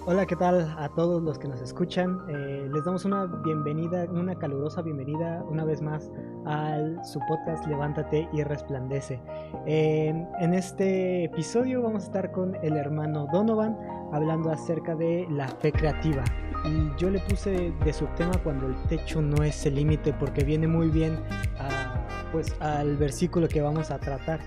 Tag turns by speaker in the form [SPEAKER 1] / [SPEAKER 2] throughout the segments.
[SPEAKER 1] Hola, ¿qué tal a todos los que nos escuchan? Les damos una bienvenida, una calurosa bienvenida una vez más al su podcast Levántate y Resplandece. En este episodio vamos a estar con el hermano Donovan hablando acerca de la fe creativa. Y yo le puse de subtema cuando el techo no es el límite, porque viene muy bien al versículo que vamos a tratar.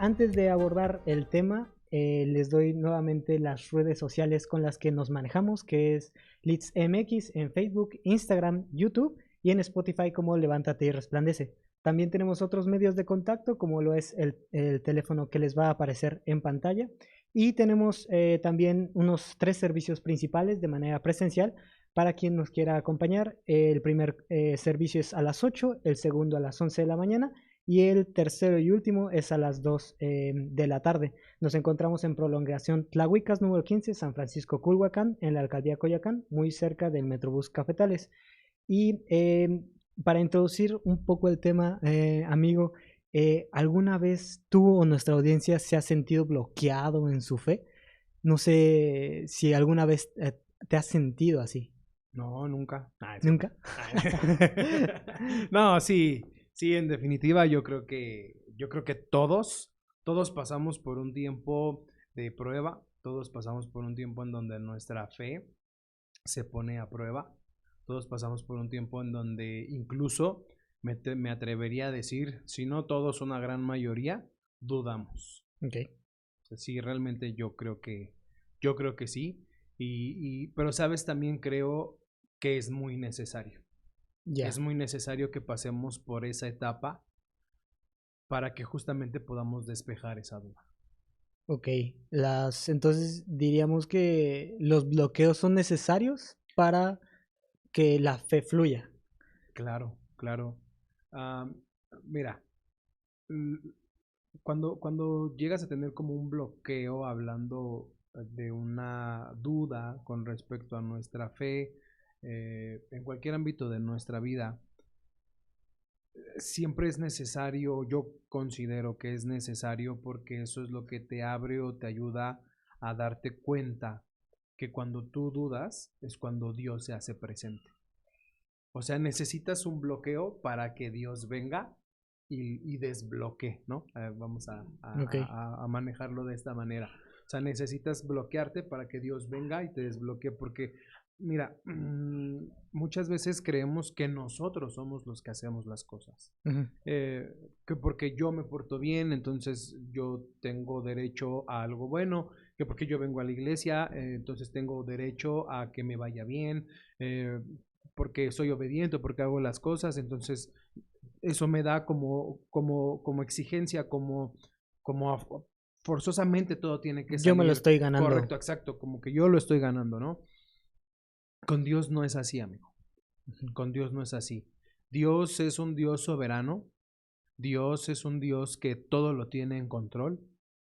[SPEAKER 1] Antes de abordar el tema, les doy nuevamente las redes sociales con las que nos manejamos, que es LeadsMX en Facebook, Instagram, YouTube y en Spotify como Levántate y Resplandece. También tenemos otros medios de contacto, como lo es el teléfono que les va a aparecer en pantalla. Y tenemos también unos 3 servicios principales de manera presencial para quien nos quiera acompañar. El primer servicio es a las 8, el segundo a las 11 de la mañana. Y el tercero y último es a las 2 de la tarde. Nos encontramos en Prolongación Tlahuicas número 15, San Francisco Culhuacán, en la alcaldía Coyoacán, muy cerca del Metrobús Cafetales. Y para introducir un poco el tema, amigo, ¿alguna vez tú o nuestra audiencia se ha sentido bloqueado en su fe? No sé si alguna vez te has sentido así.
[SPEAKER 2] No, nunca.
[SPEAKER 1] ¿Nunca?
[SPEAKER 2] No, sí. Sí, en definitiva, yo creo que todos pasamos por un tiempo de prueba, todos pasamos por un tiempo en donde nuestra fe se pone a prueba, todos pasamos por un tiempo en donde incluso me atrevería a decir, si no todos, una gran mayoría, dudamos.
[SPEAKER 1] Okay.
[SPEAKER 2] Sí, realmente yo creo que sí, pero sabes, también creo que es muy necesario. Yeah. Es muy necesario que pasemos por esa etapa para que justamente podamos despejar esa duda.
[SPEAKER 1] Ok, entonces diríamos que los bloqueos son necesarios para que la fe fluya.
[SPEAKER 2] Claro. Mira, cuando llegas a tener como un bloqueo hablando de una duda con respecto a nuestra fe, en cualquier ámbito de nuestra vida, siempre es necesario, yo considero que es necesario, porque eso es lo que te abre o te ayuda a darte cuenta que cuando tú dudas es cuando Dios se hace presente. O sea, necesitas un bloqueo para que Dios venga y desbloquee, ¿no? Vamos a manejarlo de esta manera. O sea, necesitas bloquearte para que Dios venga y te desbloquee, porque mira, muchas veces creemos que nosotros somos los que hacemos las cosas. Uh-huh. Que porque yo me porto bien, entonces yo tengo derecho a algo bueno, que porque yo vengo a la iglesia, entonces tengo derecho a que me vaya bien, porque soy obediente, porque hago las cosas, entonces eso me da como exigencia, como forzosamente todo tiene que salir.
[SPEAKER 1] Yo me lo estoy ganando.
[SPEAKER 2] Correcto, exacto, como que yo lo estoy ganando, ¿no? Con Dios no es así, amigo. Con Dios no es así. Dios es un Dios soberano. Dios es un Dios que todo lo tiene en control.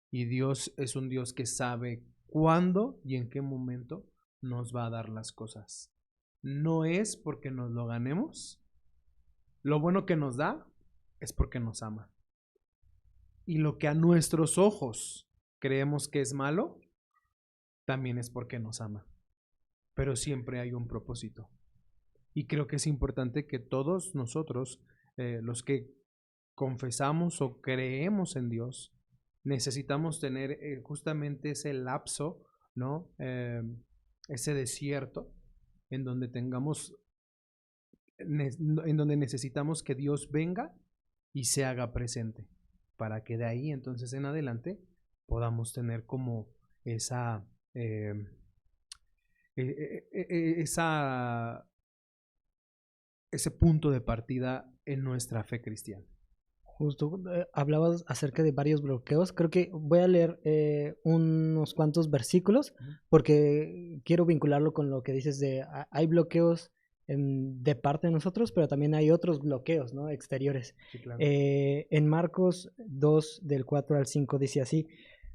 [SPEAKER 2] Y Dios es un Dios que sabe cuándo y en qué momento nos va a dar las cosas. No es porque nos lo ganemos. Lo bueno que nos da es porque nos ama. Y lo que a nuestros ojos creemos que es malo, también es porque nos ama. Pero siempre hay un propósito. Y creo que es importante que todos nosotros, los que confesamos o creemos en Dios, necesitamos tener justamente ese lapso, ¿no? Ese desierto en donde en donde necesitamos que Dios venga y se haga presente, para que de ahí entonces en adelante podamos tener como ese punto de partida en nuestra fe cristiana.
[SPEAKER 1] Justo, hablabas acerca de varios bloqueos. Creo que voy a leer unos cuantos versículos, porque quiero vincularlo con lo que dices de hay bloqueos de parte de nosotros, pero también hay otros bloqueos, ¿no? Exteriores.
[SPEAKER 2] Sí, claro.
[SPEAKER 1] En Marcos 2, del 4 al 5, dice así: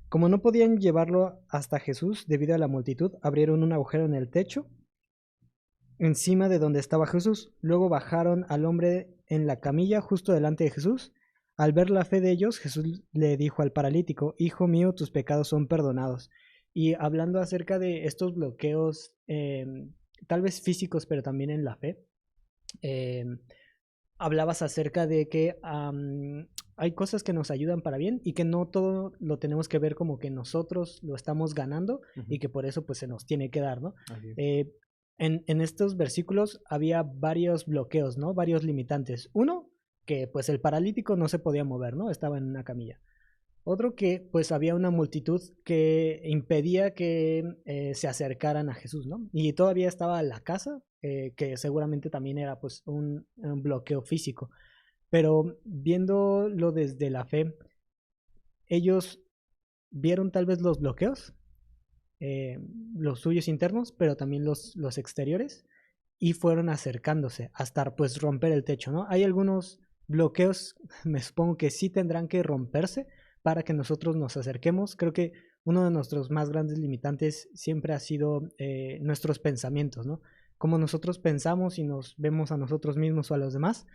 [SPEAKER 1] como no podían llevarlo hasta Jesús debido a la multitud, abrieron un agujero en el techo encima de donde estaba Jesús. Luego bajaron al hombre en la camilla justo delante de Jesús. Al ver la fe de ellos, Jesús le dijo al paralítico, hijo mío, tus pecados son perdonados. Y hablando acerca de estos bloqueos, tal vez físicos, pero también en la fe, eh, hablabas acerca de que hay cosas que nos ayudan para bien y que no todo lo tenemos que ver como que nosotros lo estamos ganando y que por eso pues se nos tiene que dar, ¿no? En estos versículos había varios bloqueos, ¿no? Varios limitantes. Uno, que pues el paralítico no se podía mover, ¿no? Estaba en una camilla. Otro que pues había una multitud que impedía que se acercaran a Jesús, ¿no? Y todavía estaba la casa, que seguramente también era pues un bloqueo físico. Pero viéndolo desde la fe, ellos vieron tal vez los bloqueos, los suyos internos, pero también los exteriores, y fueron acercándose hasta pues romper el techo, ¿no? Hay algunos bloqueos, me supongo que sí tendrán que romperse para que nosotros nos acerquemos. Creo que uno de nuestros más grandes limitantes siempre ha sido nuestros pensamientos, ¿no? Como nosotros pensamos y nos vemos a nosotros mismos o a los demás,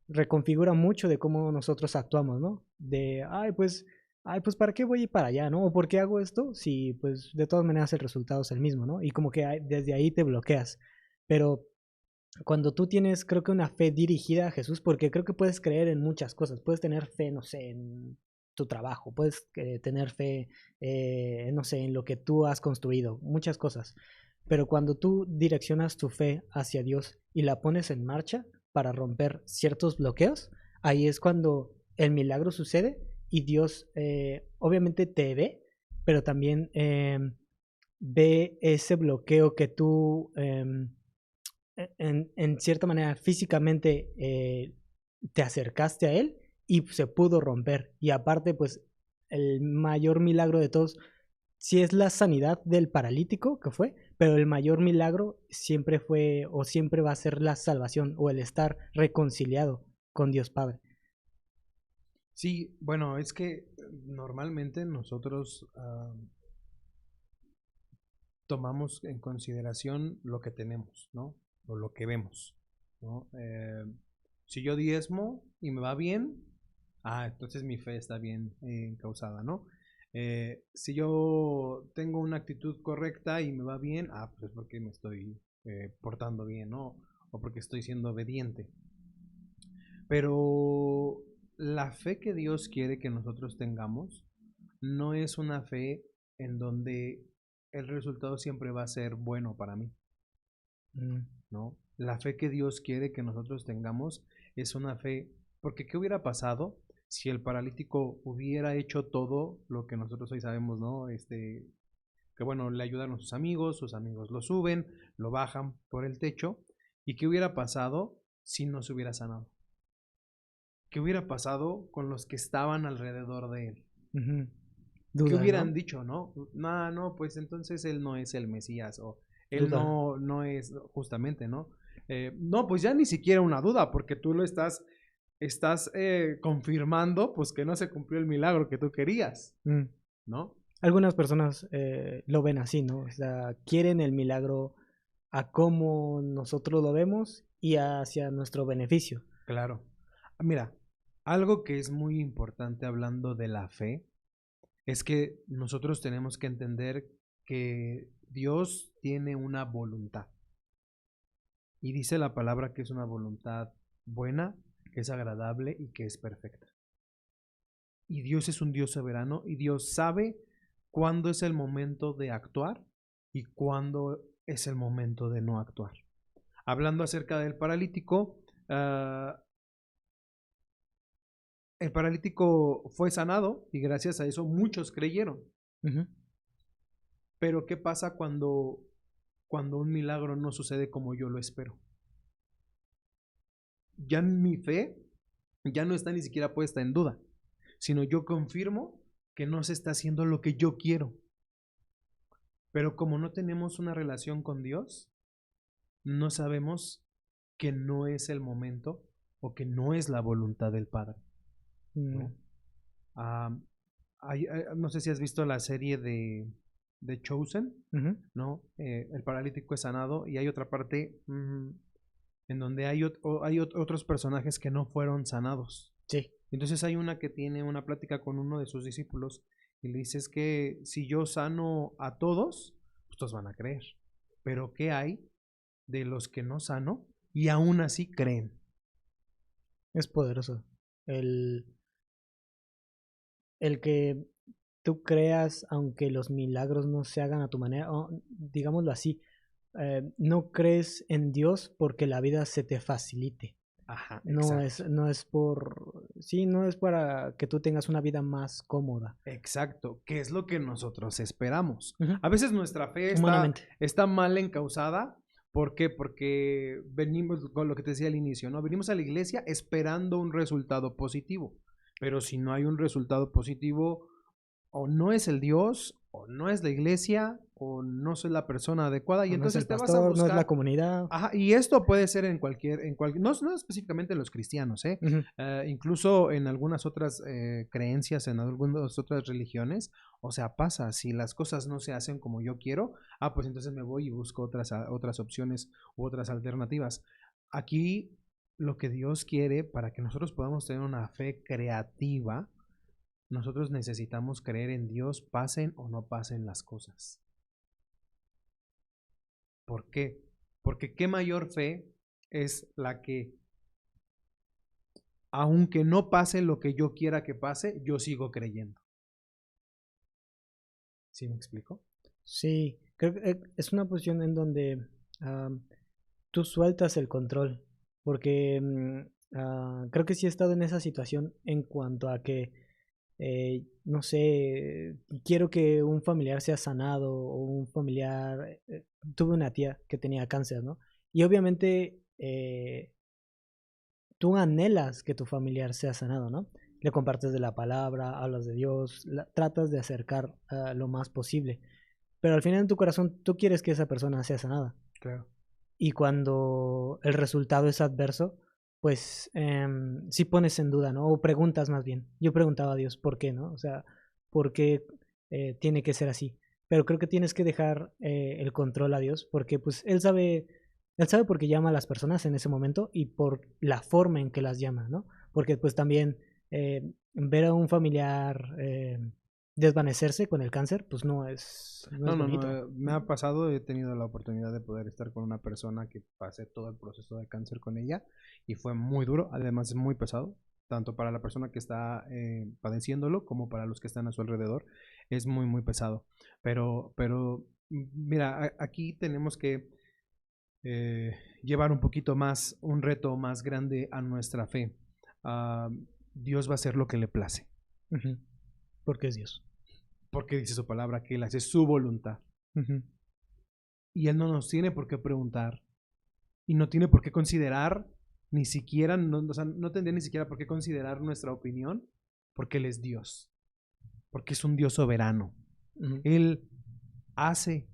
[SPEAKER 1] reconfigura mucho de cómo nosotros actuamos, ¿no? De, ay, pues, ¿para qué voy a ir para allá, no? ¿O por qué hago esto? Si, pues, de todas maneras el resultado es el mismo, ¿no? Y como que desde ahí te bloqueas. Pero cuando tú tienes, creo que una fe dirigida a Jesús, porque creo que puedes creer en muchas cosas, puedes tener fe, no sé, en tu trabajo, puedes tener fe, no sé, en lo que tú has construido, muchas cosas. Pero cuando tú direccionas tu fe hacia Dios y la pones en marcha para romper ciertos bloqueos, ahí es cuando el milagro sucede y Dios obviamente te ve, pero también ve ese bloqueo que tú en cierta manera físicamente te acercaste a él y se pudo romper. Y aparte, pues el mayor milagro de todos, sí es la sanidad del paralítico que fue, pero el mayor milagro siempre fue o siempre va a ser la salvación o el estar reconciliado con Dios Padre.
[SPEAKER 2] Sí, bueno, es que normalmente nosotros tomamos en consideración lo que tenemos, ¿no? O lo que vemos, ¿no? Si yo diezmo y me va bien, entonces mi fe está bien encausada, ¿no? Si yo tengo una actitud correcta y me va bien, pues es porque me estoy portando bien, ¿no? O porque estoy siendo obediente. Pero la fe que Dios quiere que nosotros tengamos no es una fe en donde el resultado siempre va a ser bueno para mí, ¿no? La fe que Dios quiere que nosotros tengamos es una fe, porque ¿qué hubiera pasado si el paralítico hubiera hecho todo lo que nosotros hoy sabemos, ¿no? Que bueno, le ayudaron a sus amigos lo suben, lo bajan por el techo, ¿y qué hubiera pasado si no se hubiera sanado? ¿Qué hubiera pasado con los que estaban alrededor de él? ¿Qué
[SPEAKER 1] Dudas,
[SPEAKER 2] hubieran
[SPEAKER 1] ¿no?
[SPEAKER 2] dicho, no? No, pues entonces él no es el Mesías o él
[SPEAKER 1] Duda.
[SPEAKER 2] no es justamente, ¿no? No, pues ya ni siquiera una duda, porque tú lo estás confirmando, pues que no se cumplió el milagro que tú querías, ¿no?
[SPEAKER 1] Algunas personas lo ven así, ¿no? O sea, quieren el milagro a cómo nosotros lo vemos y hacia nuestro beneficio.
[SPEAKER 2] Claro. Mira, algo que es muy importante hablando de la fe es que nosotros tenemos que entender que Dios tiene una voluntad. Y dice la palabra que es una voluntad buena, que es agradable y que es perfecta. Y Dios es un Dios soberano y Dios sabe cuándo es el momento de actuar y cuándo es el momento de no actuar. Hablando acerca del paralítico, el paralítico fue sanado y gracias a eso muchos creyeron. Pero ¿qué pasa cuando un milagro no sucede como yo lo espero? Ya mi fe ya no está ni siquiera puesta en duda, sino yo confirmo que no se está haciendo lo que yo quiero. Pero como no tenemos una relación con Dios, no sabemos que no es el momento o que no es la voluntad del Padre, ¿no? No sé si has visto la serie de Chosen, ¿no? El paralítico es sanado y hay otra parte en donde hay otros personajes que no fueron sanados.
[SPEAKER 1] Sí.
[SPEAKER 2] Entonces hay una que tiene una plática con uno de sus discípulos y le dice es que si yo sano a todos, pues todos van a creer. Pero ¿qué hay de los que no sano y aún así creen?
[SPEAKER 1] Es poderoso. El, el que tú creas, aunque los milagros no se hagan a tu manera, o digámoslo así, no crees en Dios porque la vida se te facilite.
[SPEAKER 2] Ajá,
[SPEAKER 1] No
[SPEAKER 2] exacto.
[SPEAKER 1] es, no es por, sí, no es para que tú tengas una vida más cómoda.
[SPEAKER 2] Exacto, ¿qué es lo que nosotros esperamos?
[SPEAKER 1] Ujú.
[SPEAKER 2] A veces nuestra fe
[SPEAKER 1] Humanamente.
[SPEAKER 2] está mal encausada. ¿Por qué? Porque venimos con lo que te decía al inicio, ¿no? Venimos a la iglesia esperando un resultado positivo. Pero si no hay un resultado positivo, o no es el Dios, o no es la iglesia, o no soy la persona adecuada, y
[SPEAKER 1] O no es el
[SPEAKER 2] entonces te vas a
[SPEAKER 1] pastor, no es la
[SPEAKER 2] buscar.
[SPEAKER 1] comunidad.
[SPEAKER 2] Ajá, y esto puede ser no específicamente en los cristianos, ¿eh?
[SPEAKER 1] Ujú.
[SPEAKER 2] Incluso en algunas otras creencias, en algunas otras religiones, o sea, pasa, si las cosas no se hacen como yo quiero, pues entonces me voy y busco otras opciones u otras alternativas. Aquí lo que Dios quiere para que nosotros podamos tener una fe creativa, nosotros necesitamos creer en Dios, pasen o no pasen las cosas. ¿Por qué? Porque qué mayor fe es la que, aunque no pase lo que yo quiera que pase, yo sigo creyendo. ¿Sí me explico?
[SPEAKER 1] Sí, creo que es una posición en donde tú sueltas el control, porque creo que sí he estado en esa situación en cuanto a que, no sé, quiero que un familiar sea sanado o un familiar, tuve una tía que tenía cáncer, ¿no? Y obviamente tú anhelas que tu familiar sea sanado, ¿no? Le compartes de la palabra, hablas de Dios, tratas de acercar lo más posible, pero al final en tu corazón tú quieres que esa persona sea sanada.
[SPEAKER 2] Claro.
[SPEAKER 1] Y cuando el resultado es adverso, pues sí pones en duda, ¿no? O preguntas más bien. Yo preguntaba a Dios, ¿por qué, no? O sea, ¿por qué tiene que ser así? Pero creo que tienes que dejar el control a Dios, porque pues Él sabe por qué llama a las personas en ese momento y por la forma en que las llama, ¿no? Porque pues también ver a un familiar desvanecerse con el cáncer, pues no es bonito.
[SPEAKER 2] Me ha pasado, he tenido la oportunidad de poder estar con una persona que pasé todo el proceso de cáncer con ella y fue muy duro, además es muy pesado, tanto para la persona que está padeciéndolo como para los que están a su alrededor, es muy, muy pesado. Pero mira, aquí tenemos que llevar un poquito más, un reto más grande a nuestra fe. Ah, Dios va a hacer lo que le place.
[SPEAKER 1] Ujú. Porque es Dios.
[SPEAKER 2] Porque dice su palabra que Él hace su voluntad.
[SPEAKER 1] Ujú.
[SPEAKER 2] Y Él no nos tiene por qué preguntar. Y no tiene por qué considerar ni siquiera, no, o sea, no tendría ni siquiera por qué considerar nuestra opinión, porque Él es Dios. Porque es un Dios soberano.
[SPEAKER 1] Ujú.
[SPEAKER 2] Él hace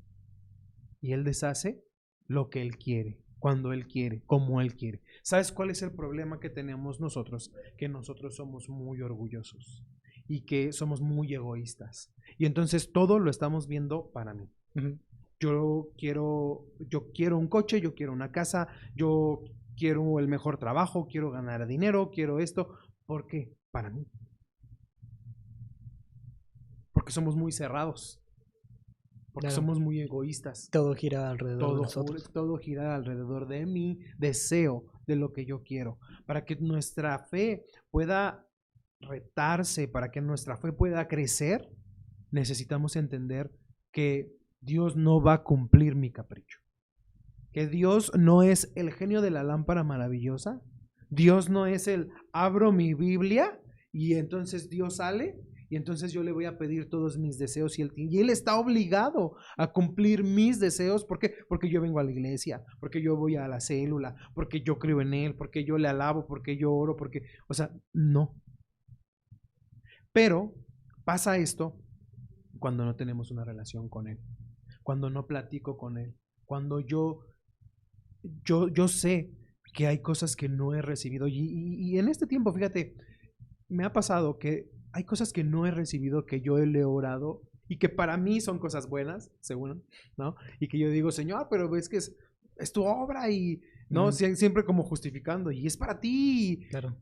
[SPEAKER 2] y Él deshace lo que Él quiere, cuando Él quiere, como Él quiere. ¿Sabes cuál es el problema que tenemos nosotros? Que nosotros somos muy orgullosos y que somos muy egoístas. Y entonces todo lo estamos viendo para mí.
[SPEAKER 1] Ujú.
[SPEAKER 2] Yo quiero un coche, yo quiero una casa, yo quiero el mejor trabajo, quiero ganar dinero, quiero esto. ¿Por qué? Para mí. Porque somos muy cerrados, porque
[SPEAKER 1] Claro,
[SPEAKER 2] somos muy egoístas.
[SPEAKER 1] todo gira alrededor de nosotros.
[SPEAKER 2] Todo gira alrededor de mi deseo, de lo que yo quiero. Para que nuestra fe pueda retarse, para que nuestra fe pueda crecer, necesitamos entender que Dios no va a cumplir mi capricho. Que Dios no es el genio de la lámpara maravillosa. Dios no es el abro mi Biblia y entonces Dios sale y entonces yo le voy a pedir todos mis deseos y él está obligado a cumplir mis deseos. ¿Por qué? Porque yo vengo a la iglesia, porque yo voy a la célula, porque yo creo en él, porque yo le alabo, porque yo oro, porque, o sea, no. Pero pasa esto cuando no tenemos una relación con él, cuando no platico con él, cuando yo sé que hay cosas que no he recibido y en este tiempo, fíjate, me ha pasado que hay cosas que no he recibido, que yo le he orado y que para mí son cosas buenas, según, ¿no? Y que yo digo, Señor, pero es que es tu obra y, ¿no?
[SPEAKER 1] Ujú.
[SPEAKER 2] Siempre como justificando y es para ti.
[SPEAKER 1] Claro.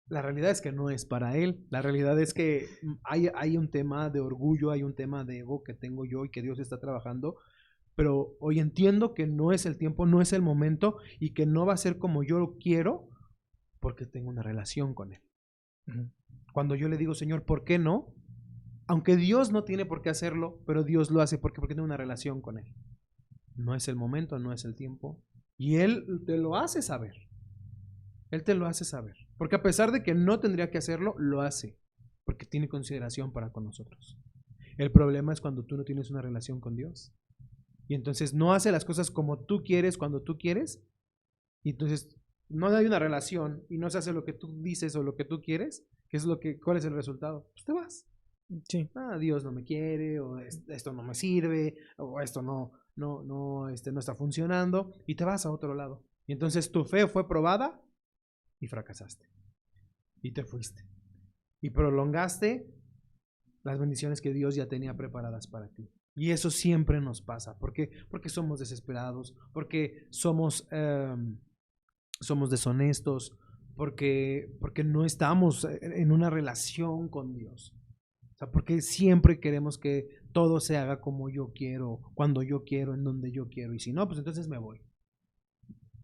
[SPEAKER 2] La realidad es que no es para él. La realidad es que hay un tema de orgullo, hay un tema de ego que tengo yo y que Dios está trabajando. Pero hoy entiendo que no es el tiempo, no es el momento y que no va a ser como yo lo quiero porque tengo una relación con Él. Cuando yo le digo, Señor, ¿por qué no? Aunque Dios no tiene por qué hacerlo, pero Dios lo hace porque tengo una relación con Él. No es el momento, no es el tiempo. Y Él te lo hace saber. Él te lo hace saber. Porque a pesar de que no tendría que hacerlo, lo hace. Porque tiene consideración para con nosotros. El problema es cuando tú no tienes una relación con Dios. Y entonces no hace las cosas como tú quieres, cuando tú quieres. Y entonces no hay una relación y no se hace lo que tú dices o lo que tú quieres. ¿Cuál es el resultado? Pues te vas.
[SPEAKER 1] Sí.
[SPEAKER 2] Dios no me quiere, o esto no me sirve, o esto no está funcionando, y te vas a otro lado. Y entonces tu fe fue probada y fracasaste. Y te fuiste. Y prolongaste las bendiciones que Dios ya tenía preparadas para ti. Y eso siempre nos pasa. ¿Por qué? Porque somos desesperados, porque somos deshonestos, porque no estamos en una relación con Dios. O sea, porque siempre queremos que todo se haga como yo quiero, cuando yo quiero, en donde yo quiero. Y si no, pues entonces me voy.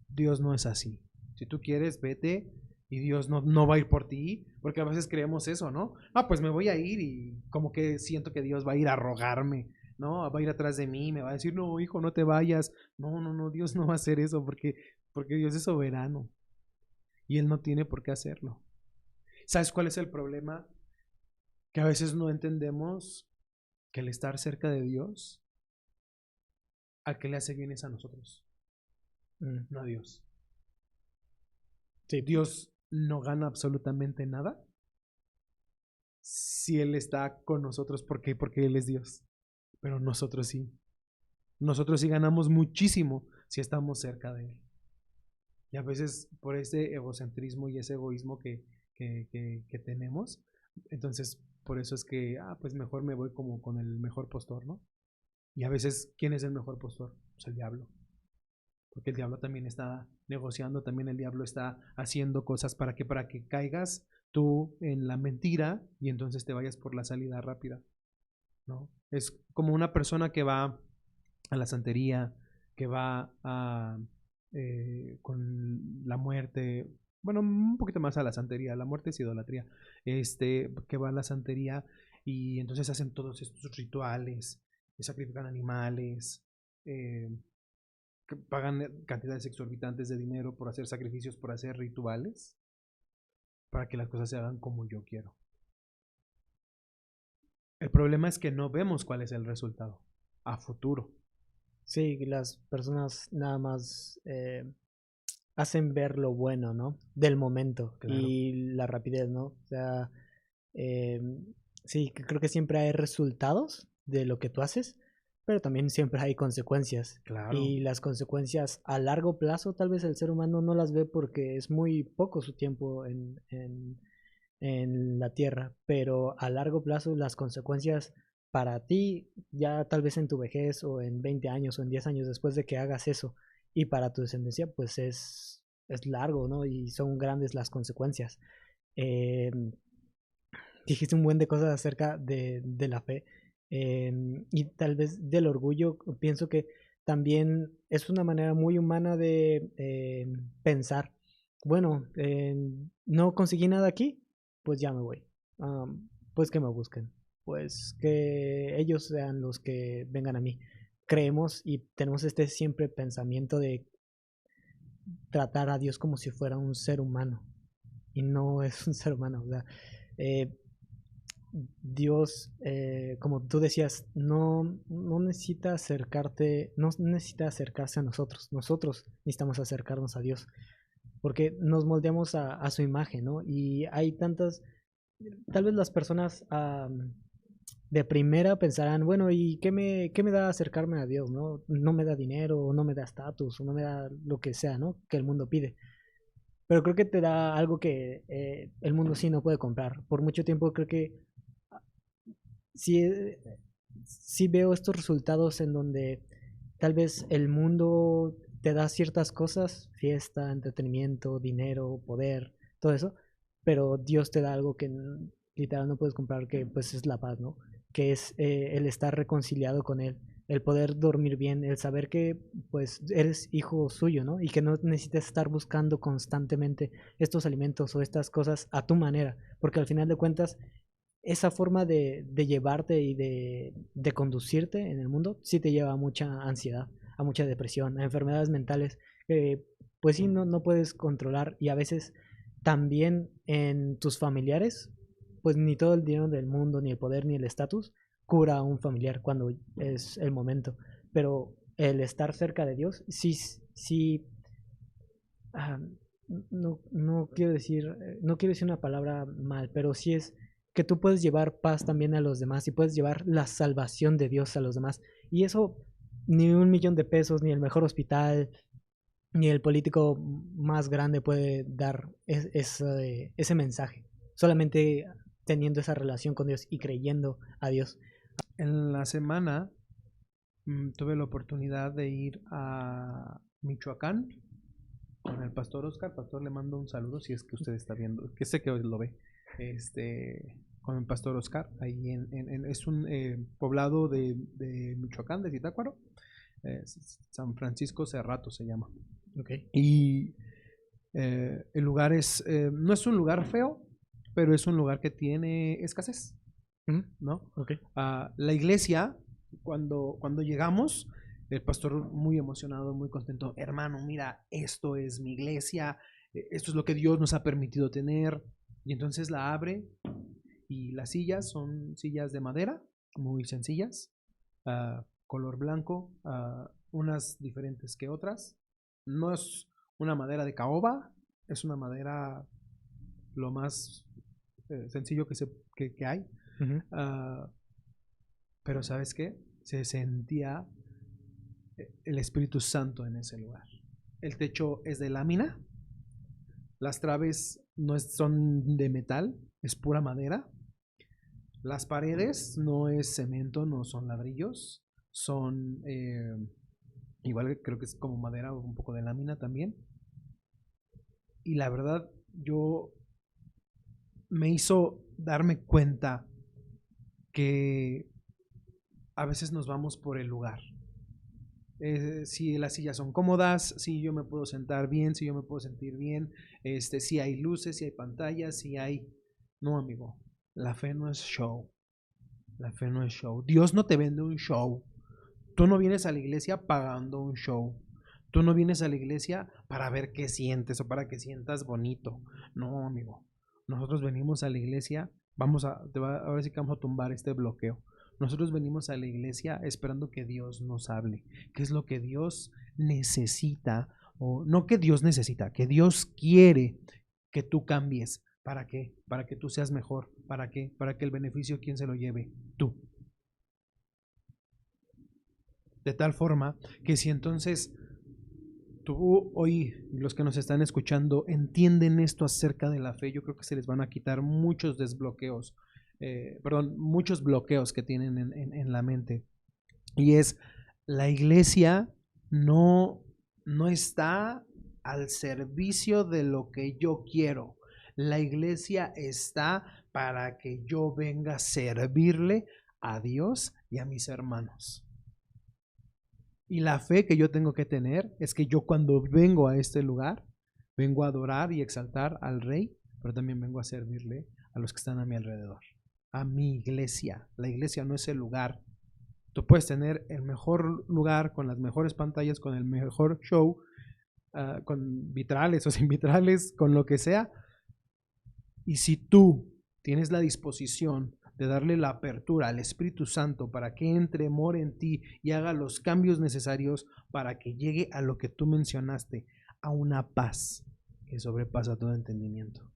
[SPEAKER 2] Dios no es así. Si tú quieres, vete y Dios no va a ir por ti, porque a veces creemos eso, ¿no? Pues me voy a ir y como que siento que Dios va a ir a rogarme, ¿no? Va a ir atrás de mí, me va a decir, no, hijo, no te vayas. No, Dios no va a hacer eso porque Dios es soberano y Él no tiene por qué hacerlo. ¿Sabes cuál es el problema? Que a veces no entendemos que el estar cerca de Dios, al que le hace bien es a nosotros, no a Dios.
[SPEAKER 1] Sí.
[SPEAKER 2] Dios no gana absolutamente nada si Él está con nosotros. ¿Por qué? Porque Él es Dios. Pero nosotros sí. Nosotros sí ganamos muchísimo si estamos cerca de Él. Y a veces por ese egocentrismo y ese egoísmo que tenemos, entonces por eso es que, pues mejor me voy como con el mejor postor, ¿no? Y a veces, ¿quién es el mejor postor? Pues el diablo. Porque el diablo también está negociando, también el diablo está haciendo cosas para que caigas tú en la mentira y entonces te vayas por la salida rápida, ¿no? Es como una persona que va a la santería, que va con la muerte, bueno, un poquito más a la santería, la muerte es idolatría, que va a la santería y entonces hacen todos estos rituales, sacrifican animales, que pagan cantidades exorbitantes de dinero por hacer sacrificios, por hacer rituales, para que las cosas se hagan como yo quiero. El problema es que no vemos cuál es el resultado a futuro.
[SPEAKER 1] Sí, las personas nada más hacen ver lo bueno, ¿no? Del momento. Claro. Y la rapidez, ¿no? O sea, sí, creo que siempre hay resultados de lo que tú haces, pero también siempre hay consecuencias.
[SPEAKER 2] Claro.
[SPEAKER 1] Y las consecuencias a largo plazo tal vez el ser humano no las ve porque es muy poco su tiempo en la Tierra, pero a largo plazo las consecuencias para ti, ya tal vez en tu vejez o en 20 años o en 10 años después de que hagas eso, y para tu descendencia, pues es largo, ¿no? Y son grandes las consecuencias. Dijiste un buen de cosas acerca de la fe y tal vez del orgullo. Pienso que también es una manera muy humana de pensar, bueno, no conseguí nada aquí, pues ya me voy. Pues que me busquen, pues que ellos sean los que vengan a mí. Creemos y tenemos este siempre pensamiento de tratar a Dios como si fuera un ser humano y no es un ser humano. O sea, Dios, como tú decías, no necesita no necesita acercarse a nosotros. Nosotros necesitamos acercarnos a Dios, porque nos moldeamos a su imagen, ¿no? Y hay tantas, tal vez las personas de primera pensarán, bueno, ¿y qué me da acercarme a Dios, no? No me da dinero, o no me da estatus, o no me da lo que sea, ¿no? Que el mundo pide. Pero creo que te da algo que el mundo sí no puede comprar. Por mucho tiempo creo que sí, sí veo estos resultados en donde tal vez el mundo te da ciertas cosas, fiesta, entretenimiento, dinero, poder, todo eso, pero Dios te da algo que literal no puedes comprar, que pues es la paz, ¿no? Que es el estar reconciliado con Él, el poder dormir bien, el saber que pues eres hijo suyo, ¿no? Y que no necesitas estar buscando constantemente estos alimentos o estas cosas a tu manera, porque al final de cuentas esa forma de llevarte y de conducirte en el mundo sí te lleva a mucha ansiedad, a mucha depresión, a enfermedades mentales que pues sí no puedes controlar, y a veces también en tus familiares, pues ni todo el dinero del mundo, ni el poder, ni el estatus cura a un familiar cuando es el momento, pero el estar cerca de Dios sí, sí, ah, no quiero decir una palabra mal, pero sí es que tú puedes llevar paz también a los demás y puedes llevar la salvación de Dios a los demás. Y eso ni 1 millón de pesos, ni el mejor hospital, ni el político más grande puede dar ese mensaje. Solamente teniendo esa relación con Dios y creyendo a Dios.
[SPEAKER 2] En la semana tuve la oportunidad de ir a Michoacán con el pastor Oscar. Pastor, le mando un saludo si es que usted está viendo, que sé que hoy lo ve. Con el pastor Oscar, ahí es un poblado de Michoacán, de Zitácuaro, San Francisco Cerrato se llama.
[SPEAKER 1] Okay.
[SPEAKER 2] Y el lugar no es un lugar feo, pero es un lugar que tiene escasez, ¿no?
[SPEAKER 1] Okay.
[SPEAKER 2] La iglesia, cuando llegamos, el pastor muy emocionado, muy contento: hermano, mira, esto es mi iglesia, esto es lo que Dios nos ha permitido tener. Y entonces la abre, y las sillas son sillas de madera, muy sencillas, color blanco, unas diferentes que otras. No es una madera de caoba, es una madera lo más sencillo que hay.
[SPEAKER 1] Uh-huh.
[SPEAKER 2] Pero ¿sabes qué? Se sentía el Espíritu Santo en ese lugar. El techo es de lámina, las traves no son de metal, es pura madera. Las paredes no es cemento, no son ladrillos, son igual, creo que es como madera o un poco de lámina también. Y la verdad, yo me hizo darme cuenta que a veces nos vamos por el lugar. Si las sillas son cómodas, si yo me puedo sentar bien, si yo me puedo sentir bien, si hay luces, si hay pantallas, si hay... No, amigo, la fe no es show. La fe no es show. Dios no te vende un show. Tú no vienes a la iglesia pagando un show. Tú no vienes a la iglesia para ver qué sientes o para que sientas bonito. No, amigo. Nosotros venimos a la iglesia, ahora sí que vamos a tumbar este bloqueo. Nosotros venimos a la iglesia esperando que Dios nos hable. ¿Qué es lo que Dios necesita? O no que Dios necesita, que Dios quiere que tú cambies. ¿Para qué? Para que tú seas mejor. ¿Para qué? Para que el beneficio, ¿quién se lo lleve? Tú. De tal forma que si entonces tú hoy, los que nos están escuchando, entienden esto acerca de la fe, yo creo que se les van a quitar muchos desbloqueos, muchos bloqueos que tienen en la mente. Y es, la iglesia no está al servicio de lo que yo quiero. La iglesia está para que yo venga a servirle a Dios y a mis hermanos. Y la fe que yo tengo que tener es que yo, cuando vengo a este lugar, vengo a adorar y exaltar al Rey, pero también vengo a servirle a los que están a mi alrededor, a mi iglesia. La iglesia no es el lugar. Tú puedes tener el mejor lugar, con las mejores pantallas, con el mejor show, con vitrales o sin vitrales, con lo que sea. Y si tú tienes la disposición de darle la apertura al Espíritu Santo para que entre, more en ti y haga los cambios necesarios para que llegue a lo que tú mencionaste, a una paz que sobrepasa todo entendimiento.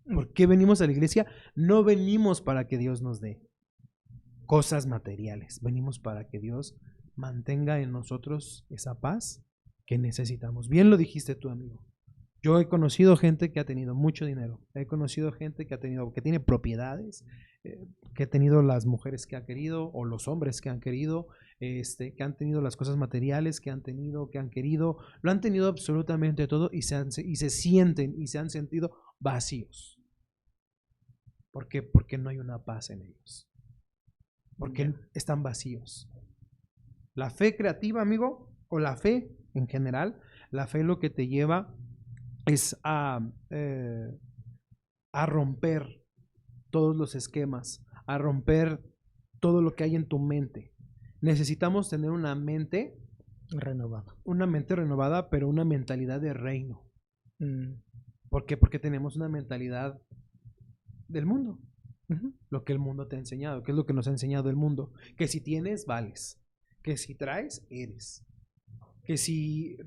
[SPEAKER 2] ¿Por qué venimos a la iglesia? No venimos para que Dios nos dé cosas materiales, venimos para que Dios mantenga en nosotros esa paz que necesitamos. Bien lo dijiste tú, amigo. Yo he conocido gente que ha tenido mucho dinero, he conocido gente que tiene propiedades, que ha tenido las mujeres que ha querido o los hombres que han querido, que han tenido las cosas materiales que han tenido, que han querido, lo han tenido absolutamente todo y se sienten y se han sentido vacíos. ¿Por qué? Porque no hay una paz en ellos. Porque están vacíos. La fe creativa, amigo, o la fe en general, la fe lo que te lleva es a romper todos los esquemas, a romper todo lo que hay en tu mente. Necesitamos tener una mente renovada, pero una mentalidad de reino. ¿Por qué? Porque tenemos una mentalidad del mundo. Lo que el mundo te ha enseñado. ¿Qué es lo que nos ha enseñado el mundo? Que si tienes, vales. Que si traes, eres. Que si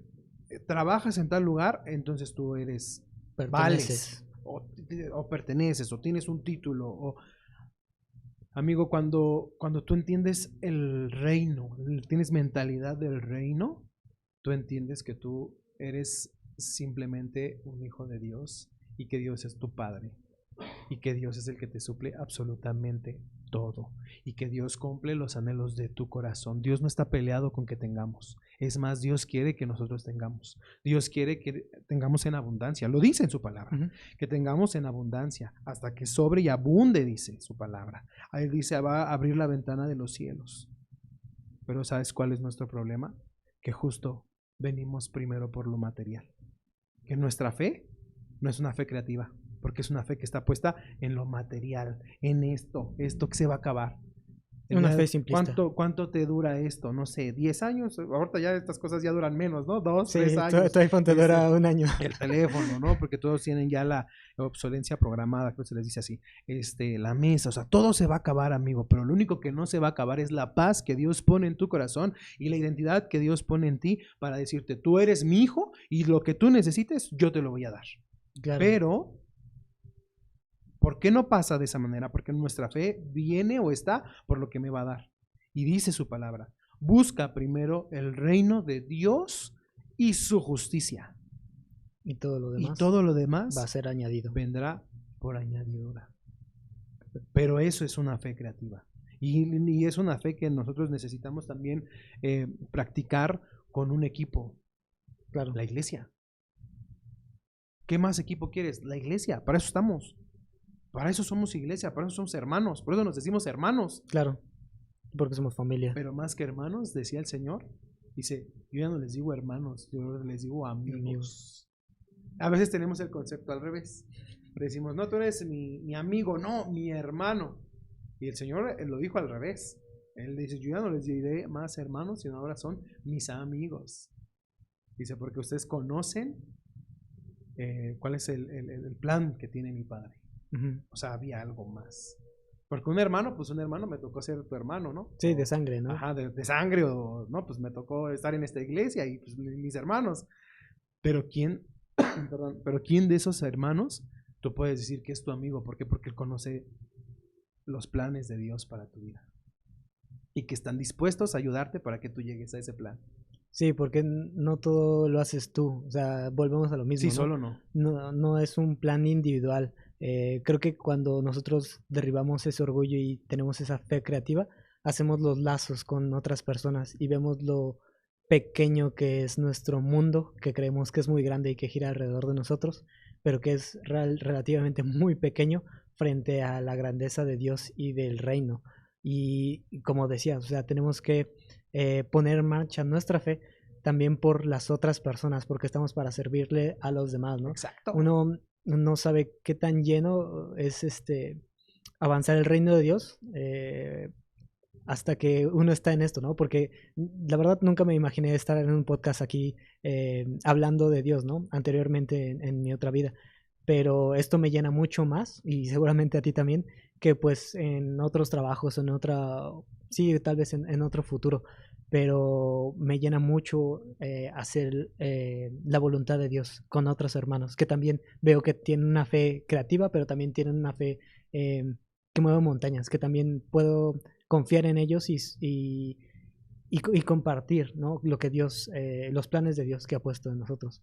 [SPEAKER 2] trabajas en tal lugar, entonces tú eres, vales. O perteneces, o tienes un título. Amigo, cuando tú entiendes el reino, tienes mentalidad del reino, tú entiendes que tú eres simplemente un hijo de Dios y que Dios es tu Padre y que Dios es el que te suple absolutamente todo y que Dios cumple los anhelos de tu corazón. Dios no está peleado con que tengamos. Es más, Dios quiere que nosotros tengamos. Dios quiere que tengamos en abundancia. Lo dice en su palabra. Que tengamos en abundancia hasta que sobre y abunde, dice su palabra. Ahí dice, va a abrir la ventana de los cielos. Pero ¿sabes cuál es nuestro problema? Que justo venimos primero por lo material. Que nuestra fe no es una fe creativa, porque es una fe que está puesta en lo material, en esto que se va a acabar.
[SPEAKER 1] Una fe simplista.
[SPEAKER 2] ¿Cuánto te dura esto? No sé, 10 años. Ahorita ya estas cosas ya duran menos, ¿no? 2, 3 años.
[SPEAKER 1] Tu iPhone te dura un año.
[SPEAKER 2] El teléfono, ¿no? Porque todos tienen ya la obsolencia programada, creo que se les dice así. La mesa, o sea, todo se va a acabar, amigo. Pero lo único que no se va a acabar es la paz que Dios pone en tu corazón y la identidad que Dios pone en ti para decirte, tú eres mi hijo y lo que tú necesites, yo te lo voy a dar. Claro. Pero ¿por qué no pasa de esa manera? Porque nuestra fe viene o está por lo que me va a dar. Y dice su palabra, busca primero el reino de Dios y su justicia.
[SPEAKER 1] Y todo lo demás
[SPEAKER 2] va a ser añadido. Vendrá por añadidura. Pero eso es una fe creativa. Y es una fe que nosotros necesitamos también practicar con un equipo.
[SPEAKER 1] Claro.
[SPEAKER 2] La iglesia. ¿Qué más equipo quieres? La iglesia. Para eso estamos. Para eso somos iglesia, para eso somos hermanos, por eso nos decimos hermanos.
[SPEAKER 1] Claro, porque somos familia.
[SPEAKER 2] Pero más que hermanos, decía el Señor, dice, yo ya no les digo hermanos, yo les digo amigos. A veces tenemos el concepto al revés. Decimos, no, tú eres mi amigo, no, mi hermano. Y el Señor lo dijo al revés. Él dice, yo ya no les diré más hermanos, sino ahora son mis amigos. Dice, porque ustedes conocen cuál es el plan que tiene mi Padre. O sea, había algo más. Porque un hermano me tocó ser tu hermano, ¿no?
[SPEAKER 1] Sí, de sangre, ¿no?
[SPEAKER 2] Ajá, de sangre, o no, pues me tocó estar en esta iglesia y pues mis hermanos. Pero ¿quién de esos hermanos tú puedes decir que es tu amigo? ¿Por qué? Porque él conoce los planes de Dios para tu vida. Y que están dispuestos a ayudarte para que tú llegues a ese plan.
[SPEAKER 1] Sí, porque no todo lo haces tú. O sea, volvemos a lo mismo.
[SPEAKER 2] Sí,
[SPEAKER 1] ¿no?
[SPEAKER 2] Solo no.
[SPEAKER 1] No es un plan individual. Creo que cuando nosotros derribamos ese orgullo y tenemos esa fe creativa, hacemos los lazos con otras personas y vemos lo pequeño que es nuestro mundo, que creemos que es muy grande y que gira alrededor de nosotros, pero que es relativamente muy pequeño frente a la grandeza de Dios y del reino. Y como decías, o sea, tenemos que poner en marcha nuestra fe también por las otras personas, porque estamos para servirle a los demás, ¿no?
[SPEAKER 2] Exacto.
[SPEAKER 1] Uno no sabe qué tan lleno es avanzar el reino de Dios hasta que uno está en esto, ¿no? Porque la verdad nunca me imaginé estar en un podcast aquí hablando de Dios, ¿no? Anteriormente en mi otra vida. Pero esto me llena mucho más, y seguramente a ti también, que pues en otros trabajos, sí, tal vez en otro futuro. Pero me llena mucho hacer la voluntad de Dios con otros hermanos, que también veo que tienen una fe creativa, pero también tienen una fe que mueve montañas, que también puedo confiar en ellos y compartir, ¿no? Lo que Dios, los planes de Dios que ha puesto en nosotros.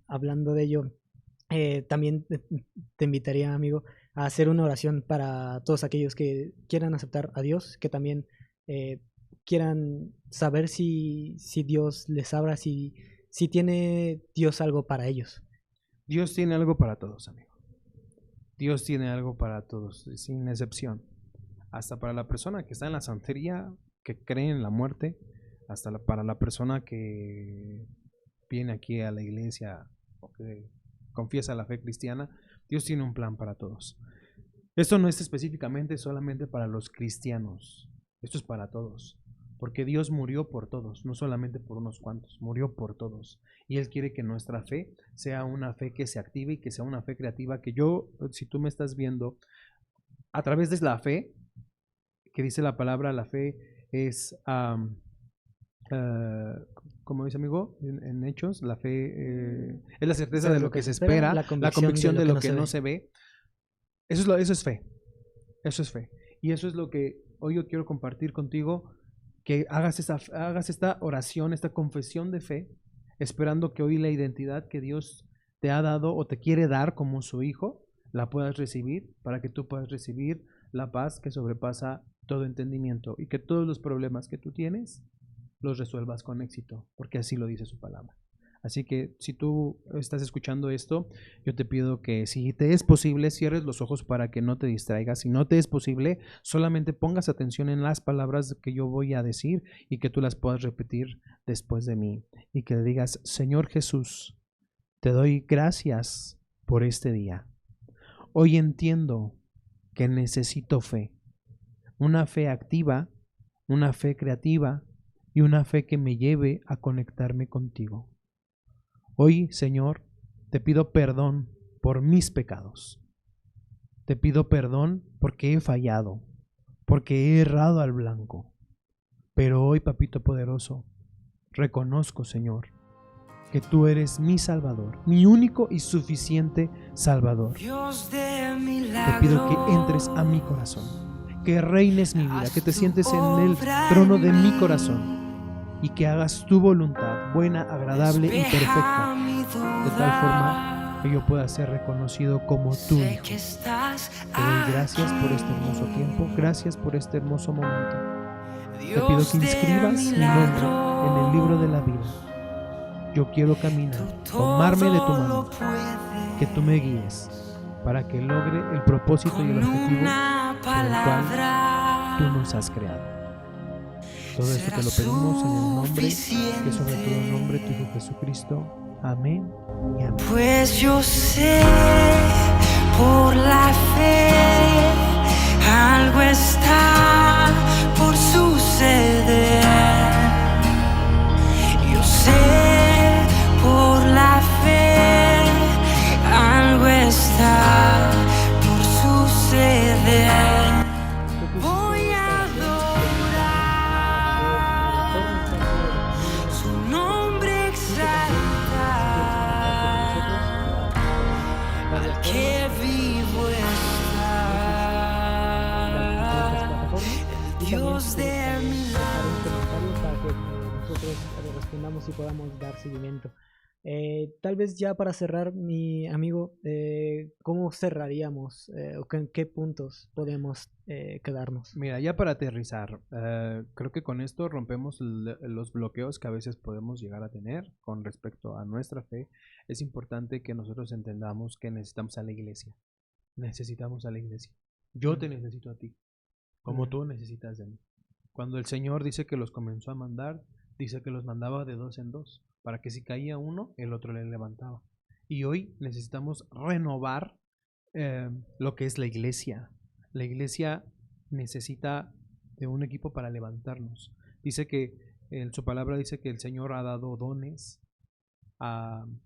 [SPEAKER 1] Hablando de ello, también te invitaría, amigo, hacer una oración para todos aquellos que quieran aceptar a Dios, que también quieran saber si Dios les habla, si tiene Dios algo para ellos.
[SPEAKER 2] Dios tiene algo para todos, amigo. Dios tiene algo para todos, sin excepción. Hasta para la persona que está en la santería, que cree en la muerte, hasta para la persona que viene aquí a la iglesia o que confiesa la fe cristiana, Dios tiene un plan para todos. Esto no es específicamente solamente para los cristianos, esto es para todos, porque Dios murió por todos, no solamente por unos cuantos, murió por todos. Y Él quiere que nuestra fe sea una fe que se active y que sea una fe creativa, que yo, si tú me estás viendo, a través de la fe, que dice la palabra, la fe es, como dice amigo, en Hechos, la fe es la certeza de lo que se espera, la convicción de lo que no se ve. Eso es fe, eso es fe. Y eso es lo que hoy yo quiero compartir contigo, que hagas esta oración, esta confesión de fe, esperando que hoy la identidad que Dios te ha dado o te quiere dar como su hijo, la puedas recibir, para que tú puedas recibir la paz que sobrepasa todo entendimiento y que todos los problemas que tú tienes los resuelvas con éxito, porque así lo dice su palabra. Así que si tú estás escuchando esto, yo te pido que si te es posible, cierres los ojos para que no te distraigas. Si no te es posible, solamente pongas atención en las palabras que yo voy a decir y que tú las puedas repetir después de mí. Y que le digas: Señor Jesús, te doy gracias por este día. Hoy entiendo que necesito fe. Una fe activa, una fe creativa y una fe que me lleve a conectarme contigo. Hoy, Señor, te pido perdón por mis pecados. Te pido perdón porque he fallado, porque he errado al blanco. Pero hoy, Papito Poderoso, reconozco, Señor, que tú eres mi Salvador, mi único y suficiente Salvador. Te pido que entres a mi corazón, que reines mi vida, que te sientes en el trono de mi corazón y que hagas tu voluntad buena, agradable y perfecta, de tal forma que yo pueda ser reconocido como tu hijo. Te doy gracias por este hermoso tiempo, gracias por este hermoso momento. Te pido que inscribas mi nombre en el libro de la vida. Yo quiero caminar, tomarme de tu mano, que tú me guíes para que logre el propósito y el objetivo por el cual tú nos has creado. Todo esto te lo pedimos en el nombre, que sobre todo nombre, tu Hijo Jesucristo. Amén y amén.
[SPEAKER 3] Pues yo sé por la fe algo está por suceder. Yo sé por la fe algo está por suceder. Voy a adorar su nombre exaltar, al que vivo está, el Dios de mi lado.
[SPEAKER 1] Para que nosotros respondamos y podamos dar seguimiento. Tal vez ya para cerrar, mi amigo, ¿cómo cerraríamos o en qué puntos podemos quedarnos?
[SPEAKER 2] Mira, ya para aterrizar, creo que con esto rompemos los bloqueos que a veces podemos llegar a tener con respecto a nuestra fe. Es importante que nosotros entendamos que necesitamos a la iglesia. Necesitamos a la iglesia. Yo te necesito a ti, como tú necesitas de mí. Cuando el Señor dice que los comenzó a mandar, dice que los mandaba de dos en dos, para que si caía uno, el otro le levantaba. Y hoy necesitamos renovar lo que es la iglesia. La iglesia necesita de un equipo para levantarnos. Dice que en su palabra dice que el Señor ha dado dones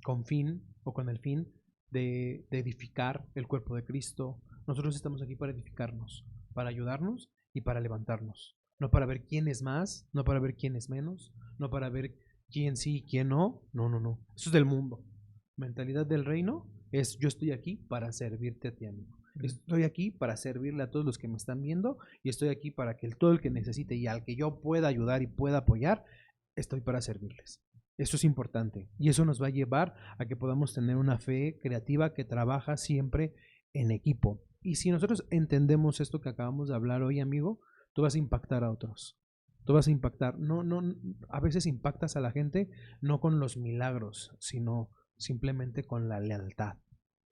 [SPEAKER 2] con fin o con el fin de edificar el cuerpo de Cristo. Nosotros estamos aquí para edificarnos, para ayudarnos y para levantarnos. No para ver quién es más, no para ver quién es menos, no para ver quién sí y quién no. No, no, no. Eso es del mundo. Mentalidad del reino es: yo estoy aquí para servirte a ti, amigo. Estoy aquí para servirle a todos los que me están viendo y estoy aquí para que todo el que necesite y al que yo pueda ayudar y pueda apoyar, estoy para servirles. Eso es importante y eso nos va a llevar a que podamos tener una fe creativa que trabaja siempre en equipo. Y si nosotros entendemos esto que acabamos de hablar hoy, amigo, tú vas a impactar a otros. Tú vas a impactar. A veces impactas a la gente no con los milagros, sino simplemente con la lealtad,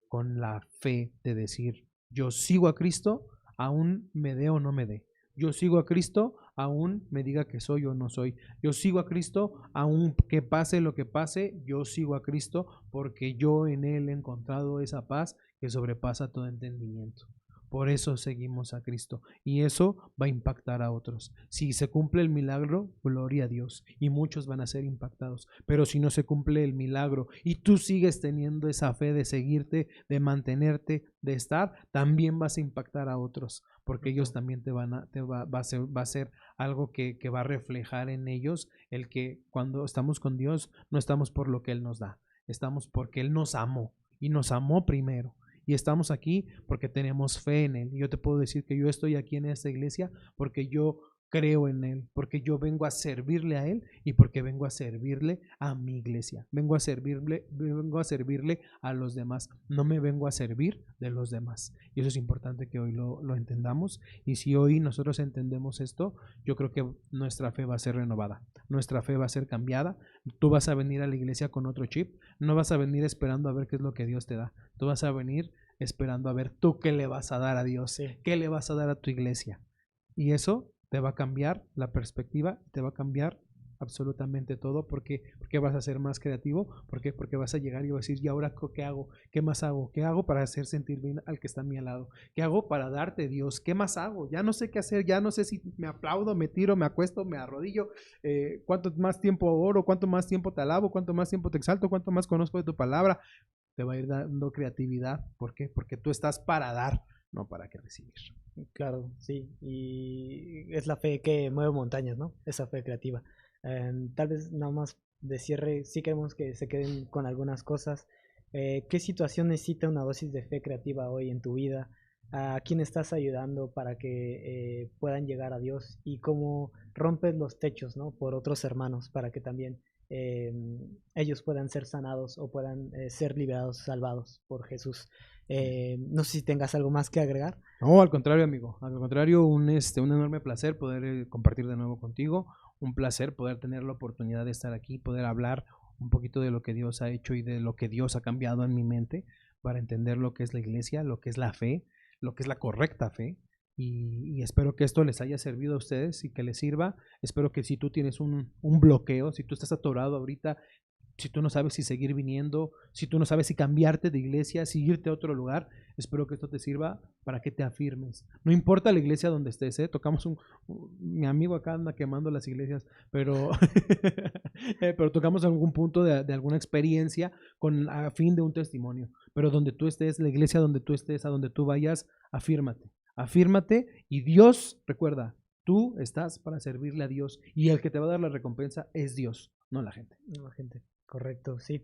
[SPEAKER 2] con la fe de decir, yo sigo a Cristo, aún me dé o no me dé. Yo sigo a Cristo, aún me diga que soy o no soy. Yo sigo a Cristo, aún que pase lo que pase, yo sigo a Cristo porque yo en Él he encontrado esa paz que sobrepasa todo entendimiento. Por eso seguimos a Cristo y eso va a impactar a otros. Si se cumple el milagro, gloria a Dios y muchos van a ser impactados. Pero si no se cumple el milagro y tú sigues teniendo esa fe de seguirte, de mantenerte, de estar, también vas a impactar a otros porque ellos también va a ser algo que va a reflejar en ellos el que cuando estamos con Dios no estamos por lo que Él nos da, estamos porque Él nos amó y nos amó primero. Y estamos aquí porque tenemos fe en Él. Yo te puedo decir que yo estoy aquí en esta iglesia porque yo creo en Él, porque yo vengo a servirle a Él y porque vengo a servirle a mi iglesia. Vengo a servirle a los demás. No me vengo a servir de los demás. Y eso es importante que hoy lo entendamos. Y si hoy nosotros entendemos esto, yo creo que nuestra fe va a ser renovada. Nuestra fe va a ser cambiada. Tú vas a venir a la iglesia con otro chip. No vas a venir esperando a ver qué es lo que Dios te da. Tú vas a venir esperando a ver tú qué le vas a dar a Dios,
[SPEAKER 1] Sí.
[SPEAKER 2] qué le vas a dar a tu iglesia. Y eso te va a cambiar la perspectiva, te va a cambiar absolutamente todo, porque vas a ser más creativo, porque vas a llegar y vas a decir, ¿y ahora qué hago? ¿Qué más hago? ¿Qué hago para hacer sentir bien al que está a mi lado? ¿Qué hago para darte, Dios? ¿Qué más hago? Ya no sé qué hacer, ya no sé si me aplaudo, me tiro, me acuesto, me arrodillo, cuánto más tiempo oro, cuánto más tiempo te alabo, cuánto más tiempo te exalto, cuánto más conozco de tu palabra. Te va a ir dando creatividad. ¿Por qué? Porque tú estás para dar, no para que recibir.
[SPEAKER 1] Claro, sí, y es la fe que mueve montañas, ¿no? Esa fe creativa. Tal vez nada más de cierre, sí queremos que se queden con algunas cosas. ¿Qué situación necesita una dosis de fe creativa hoy en tu vida? ¿A quién estás ayudando para que puedan llegar a Dios? Y cómo rompes los techos, ¿no? Por otros hermanos para que también ellos puedan ser sanados o puedan ser liberados, salvados por Jesús. No sé si tengas algo más que agregar.
[SPEAKER 2] No, al contrario, amigo. Al contrario, un enorme placer poder compartir de nuevo contigo. Un placer poder tener la oportunidad de estar aquí, poder hablar un poquito de lo que Dios ha hecho y de lo que Dios ha cambiado en mi mente para entender lo que es la iglesia, lo que es la fe, lo que es la correcta fe. Y espero que esto les haya servido a ustedes y que les sirva. Espero que si tú tienes un bloqueo, si tú estás atorado ahorita, si tú no sabes si seguir viniendo, si tú no sabes si cambiarte de iglesia, si irte a otro lugar, espero que esto te sirva para que te afirmes. No importa la iglesia donde estés, tocamos mi amigo acá anda quemando las iglesias, pero tocamos algún punto de alguna experiencia a fin de un testimonio. Pero donde tú estés, la iglesia donde tú estés, a donde tú vayas, afírmate. Afírmate y Dios, recuerda, tú estás para servirle a Dios y el que te va a dar la recompensa es Dios, no la gente.
[SPEAKER 1] No, la gente. Correcto, sí.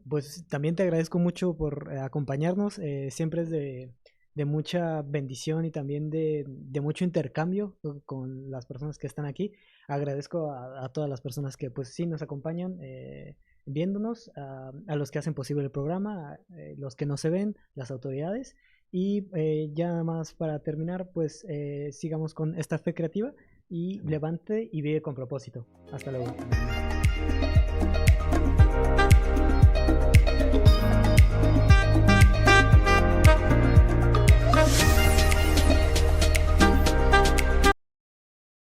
[SPEAKER 1] Pues también te agradezco mucho por acompañarnos. Siempre es de mucha bendición y también de mucho intercambio con las personas que están aquí. Agradezco a todas las personas que pues sí nos acompañan viéndonos, a los que hacen posible el programa, los que no se ven, las autoridades. Y ya nada más para terminar, pues sigamos con esta fe creativa y levante y vive con propósito. Hasta luego.